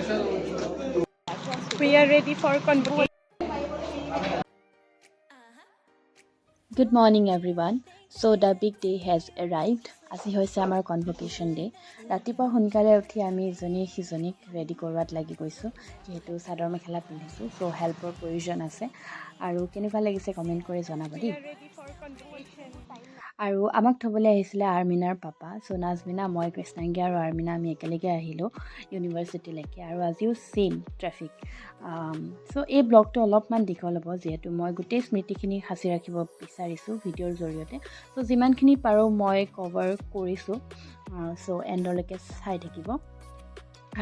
We are ready for convocation. Good morning everyone. So the big day has arrived. আজি হৈছে আমাৰ কনভকেশ্যন day. ৰাতিপুৱা সোনকালে উঠি আমি ইজনী সিজনীক ৰেডি কৰোৱাত লাগি গৈছোঁ, যিহেতু চাদৰ মেখেলা পিন্ধিছোঁ। চ' হেল্পৰ প্ৰয়োজন আছে আৰু কেনেকুৱা লাগিছে কমেণ্ট কৰি জনাব দেই। আৰু আমাক থ'বলৈ আহিছিলে আৰ্মিনাৰ পাপা। চ' নাজমিনা, মই, কৃষ্ণাংগী আৰু আৰ্মিনা আমি একেলগে আহিলোঁ ইউনিভাৰ্চিটিলৈকে, আৰু আজিও ছেইম ট্ৰেফিক। চ' এই ব্লগটো অলপমান দীঘল হ'ব, যিহেতু মই গোটেই স্মৃতিখিনি সাঁচি ৰাখিব বিচাৰিছোঁ ভিডিঅ'ৰ জৰিয়তে। চ' যিমানখিনি পাৰোঁ মই কভাৰ কৰিছোঁ। চ' এণ্ডলৈকে চাই থাকিব।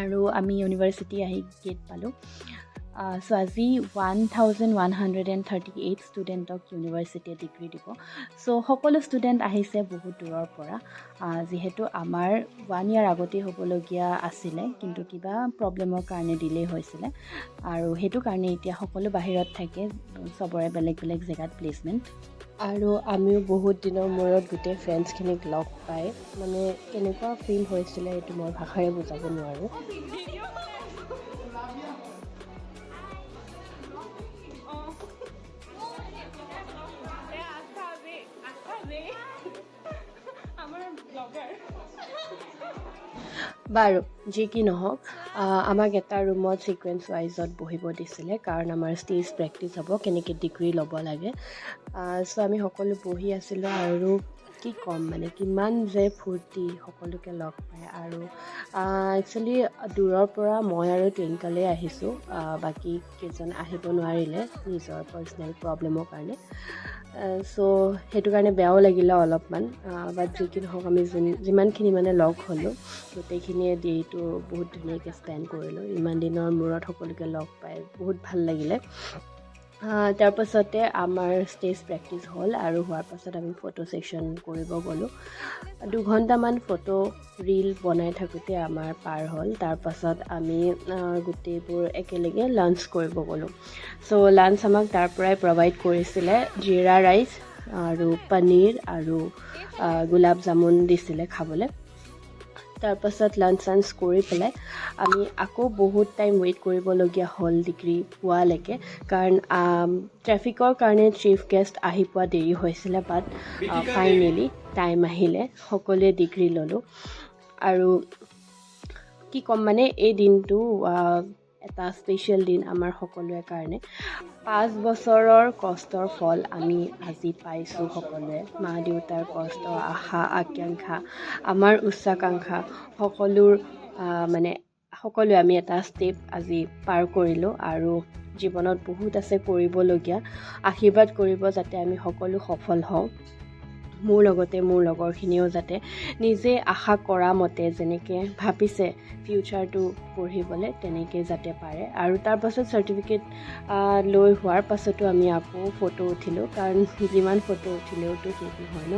আৰু আমি ইউনিভাৰ্চিটি আহি গেট পালোঁ। চ' আজি 1138 ষ্টুডেণ্টক ইউনিভাৰ্চিটিয়ে ডিগ্ৰী দিব। চ' সকলো ষ্টুডেণ্ট আহিছে বহুত দূৰৰ পৰা, যিহেতু আমাৰ 1 year আগতেই হ'বলগীয়া আছিলে, কিন্তু কিবা প্ৰব্লেমৰ কাৰণে ডিলে হৈছিলে, আৰু সেইটো কাৰণে এতিয়া সকলো বাহিৰত থাকে, চবৰে বেলেগ বেলেগ জেগাত প্লেচমেণ্ট। আৰু আমিও বহুত দিনৰ মূৰত গোটেই ফ্ৰেণ্ডছখিনিক লগ পাই মানে কেনেকুৱা ফিল হৈছিলে এইটো মই ভাষাৰে বুজাব নোৱাৰোঁ। বাৰু যি কি নহওক, আমাক এটা ৰুমত ছিকুৱেঞ্চ ৱাইজত বহিব দিছিলে, কাৰণ আমাৰ ষ্টেজ প্ৰেক্টিচ হ'ব কেনেকৈ ডিগ্ৰী ল'ব লাগে। চ' আমি সকলো বহি আছিলোঁ, আৰু কি ক'ম মানে কিমান যে ফূৰ্তি সকলোকে লগ পায়। আৰু একচুৱেলি দূৰৰ পৰা মই আৰু টুইংকলেই আহিছোঁ, বাকী কেইজন আহিব নোৱাৰিলে নিজৰ পাৰ্চনেল প্ৰব্লেমৰ কাৰণে। চ' সেইটো কাৰণে বেয়াও লাগিলে অলপমান, বাট যি কি নহওক আমি যিমানখিনি মানে লগ হ'লোঁ গোটেইখিনিয়ে ডে'টো বহুত ধুনীয়াকৈ স্পেণ্ড কৰিলোঁ। ইমান দিনৰ মূৰত সকলোকে লগ পাই বহুত ভাল লাগিলে। তাৰপাছতে আমাৰ ষ্টেজ প্ৰেক্টিচ হ'ল, আৰু হোৱাৰ পাছত আমি ফটো ছেশ্যন কৰিব গ'লোঁ। 2 ঘণ্টামান ফটো ৰীল বনাই থাকোঁতে আমাৰ পাৰ হ'ল। তাৰপাছত আমি গোটেইবোৰ একেলগে লাঞ্চ কৰিব গ'লোঁ। চ' লাঞ্চ আমাক তাৰ পৰাই প্ৰভাইড কৰিছিলে, জিৰা ৰাইচ আৰু পনীৰ আৰু গোলাপ জামুন দিছিলে খাবলৈ। তাৰপাছত লাঞ্চ চাঞ্চ কৰি পেলাই আমি আকৌ বহুত টাইম ৱেইট কৰিবলগীয়া হ'ল ডিগ্ৰী পোৱালৈকে, কাৰণ ট্ৰেফিকৰ কাৰণে চিফ গেষ্ট আহি পোৱা দেৰি হৈছিলে। বাট ফাইনেলি টাইম আহিলে, সকলোৱে ডিগ্ৰী ল'লোঁ। আৰু কি ক'ম মানে এই দিনটো এটা স্পেচিয়েল দিন আমাৰ সকলোৰে কাৰণে। 5 বছৰৰ কষ্টৰ ফল আমি আজি পাইছোঁ সকলোৱে। মা দেউতাৰ কষ্ট, আশা আকাংক্ষা, আমাৰ উচ্চাকাংক্ষা সকলোৰ মানে সকলোৱে আমি এটা ষ্টেপ আজি পাৰ কৰিলোঁ, আৰু জীৱনত বহুত আছে কৰিবলগীয়া। আশীৰ্বাদ কৰিব যাতে আমি সকলো সফল হওঁ, মোৰ লগতে মোৰ লগৰখিনিও যাতে নিজে আশা কৰা মতে যেনেকৈ ভাবিছে ফিউচাৰটো পঢ়িবলৈ তেনেকৈ যাতে পাৰে। আৰু তাৰপাছত চাৰ্টিফিকেট লৈ হোৱাৰ পাছতো আমি আকৌ ফটো উঠিলোঁ, কাৰণ যিমান ফটো উঠিলেওতো শেষ নহয় ন।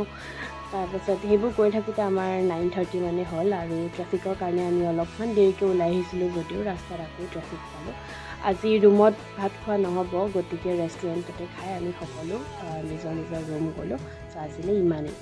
তাৰপাছত সেইবোৰ কৰি থাকোঁতে আমাৰ 9:30 মানে হ'ল, আৰু ট্ৰেফিকৰ কাৰণে আমি অলপমান দেৰিকৈ ওলাই আহিছিলোঁ, যদিও ৰাস্তাত আকৌ ট্ৰেফিক পালোঁ। আজি ৰুমত ভাত খোৱা নহ'ব, গতিকে ৰেষ্টুৰেণ্টতে খাই আমি সকলো নিজৰ নিজৰ ৰুম গ'লোঁ। চ' আজিলৈ ইমানেই।